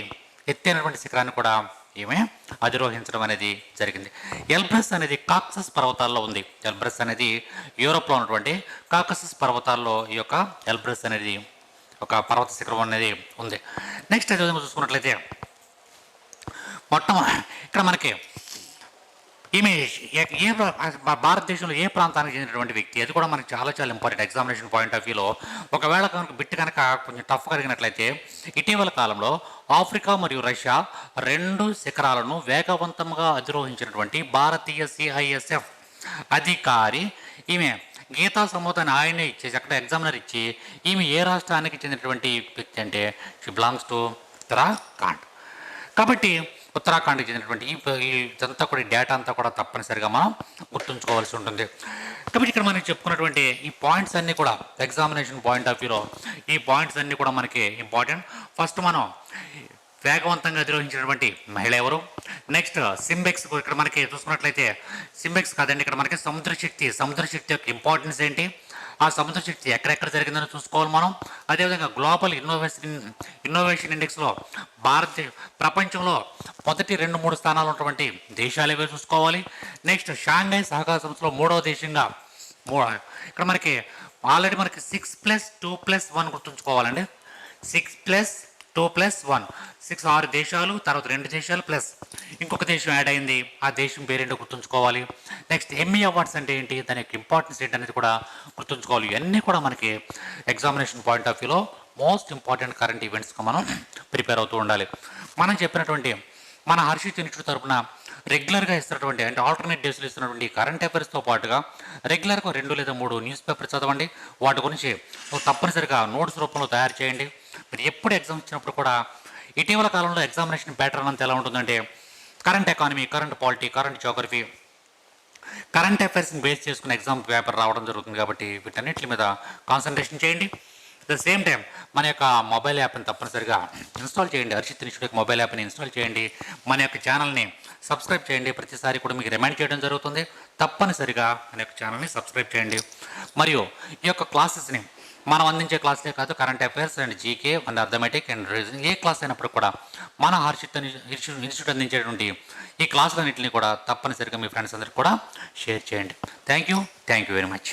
S1: ఎత్తైనటువంటి శిఖరాన్ని కూడా ఈమె అధిరోహించడం అనేది జరిగింది. ఎల్బ్రస్ అనేది కాకసస్ పర్వతాల్లో ఉంది. ఎల్బ్రస్ అనేది యూరోప్లో ఉన్నటువంటి కాకసస్ పర్వతాల్లో ఈ యొక్క ఎల్బ్రస్ అనేది ఒక పర్వత శిఖరం అనేది ఉంది. నెక్స్ట్ అదేవిధంగా చూసుకున్నట్లయితే ఇక్కడ మనకి ఈమె భారతదేశంలో ఏ ప్రాంతానికి చెందినటువంటి వ్యక్తి, అది కూడా మనకి చాలా ఇంపార్టెంట్ ఎగ్జామినేషన్ పాయింట్ ఆఫ్ వ్యూలో. ఒకవేళ కనుక కొంచెం టఫ్ కలిగినట్లయితే ఇటీవల కాలంలో ఆఫ్రికా మరియు రష్యా 2 శిఖరాలను వేగవంతంగా అధిరోహించినటువంటి భారతీయ CISF అధికారి ఈమె గీతా సమోతో అని ఆయనే ఇచ్చేసి అక్కడ ఎగ్జామినర్ ఇచ్చి ఈమె ఏ రాష్ట్రానికి చెందినటువంటి వ్యక్తి అంటే షీ బిలాంగ్స్ టు ఉత్తరాఖండ్. కాబట్టి ఉత్తరాఖండ్కి చెందినటువంటి ఇదంతా కూడా డేటా అంతా కూడా తప్పనిసరిగా మనం గుర్తుంచుకోవాల్సి ఉంటుంది. కాబట్టి ఇక్కడ మనం చెప్పుకున్నటువంటి ఈ పాయింట్స్ అన్నీ కూడా ఎగ్జామినేషన్ పాయింట్ ఆఫ్ వ్యూలో ఈ పాయింట్స్ అన్నీ కూడా మనకి ఇంపార్టెంట్. ఫస్ట్ మనం వేగవంతంగా అధిరోహించినటువంటి మహిళ ఎవరు, నెక్స్ట్ సింబెక్స్. ఇక్కడ మనకి చూసుకున్నట్లయితే సింబెక్స్ కాదండి, ఇక్కడ మనకి సముద్ర శక్తి యొక్క ఇంపార్టెన్స్ ఏంటి, ఆ సముద్ర శక్తి ఎక్కడెక్కడ జరిగిందని చూసుకోవాలి మనం. అదేవిధంగా గ్లోబల్ ఇన్నోవేషన్ ఇండెక్స్లో ప్రపంచంలో మొదటి 2-3 స్థానాలు ఉన్నటువంటి దేశాలు ఏవో చూసుకోవాలి. నెక్స్ట్ షాంఘై సహకార సంస్థలో 3వ దేశంగా ఇక్కడ మనకి ఆల్రెడీ మనకి 6+2+1 గుర్తుంచుకోవాలండి. 6+2+1 6 దేశాలు, తర్వాత 2 దేశాలు ప్లస్ ఇంకొక దేశం యాడ్ అయింది, ఆ దేశం పేరేంటో గుర్తుంచుకోవాలి. నెక్స్ట్ ఎమ్మీ అవార్డ్స్ అంటే ఏంటి, దాని యొక్క ఇంపార్టెన్స్ ఏంటి అనేది కూడా గుర్తుంచుకోవాలి. ఇవన్నీ కూడా మనకి ఎగ్జామినేషన్ పాయింట్ ఆఫ్ వ్యూలో మోస్ట్ ఇంపార్టెంట్ కరెంట్ ఈవెంట్స్గా మనం ప్రిపేర్ అవుతూ ఉండాలి. మనం చెప్పినటువంటి మన హర్షిత్ ఇన్స్టిట్యూట్ తరపున రెగ్యులర్గా ఇస్తున్నటువంటి అంటే ఆల్టర్నేట్ డేస్లో ఇస్తున్నటువంటి కరెంట్ అఫైర్స్తో పాటుగా రెగ్యులర్గా 2 లేదా 3 న్యూస్ పేపర్ చదవండి. వాటి గురించి తప్పనిసరిగా నోట్స్ రూపంలో తయారు చేయండి. మీరు ఎప్పుడు ఎగ్జామ్ ఇచ్చినప్పుడు కూడా ఇటీవల కాలంలో ఎగ్జామినేషన్ ప్యాటర్న్ అంతా ఎలా ఉంటుందంటే current economy, current polity, current geography, current అఫైర్స్ని బేస్ చేసుకుని ఎగ్జామ్ పేపర్ రావడం జరుగుతుంది. కాబట్టి వీటన్నిటి మీద కాన్సన్ట్రేషన్ చేయండి. ద సేమ్ టైం మన యొక్క మొబైల్ యాప్ని తప్పనిసరిగా ఇన్స్టాల్ చేయండి. హర్షిత్ ఇన్స్టిట్యూట్ మొబైల్ యాప్ని ఇన్స్టాల్ చేయండి. మన యొక్క ఛానల్ని సబ్స్క్రైబ్ చేయండి. ప్రతిసారి కూడా మీకు రిమైండ్ చేయడం జరుగుతుంది. తప్పనిసరిగా మన యొక్క ఛానల్ని సబ్స్క్రైబ్ చేయండి. మరియు ఈ యొక్క క్లాసెస్ని మనం అందించే క్లాసులే కాదు, current affairs and GK and arithmetic and reasoning A class అయినప్పుడు కూడా మన హర్షిత్ ఇన్స్టిట్యూట్ అందించేటువంటి ఈ క్లాసులన్నింటినీ కూడా తప్పనిసరిగా మీ ఫ్రెండ్స్ అందరికీ కూడా షేర్ చేయండి. Thank you very much.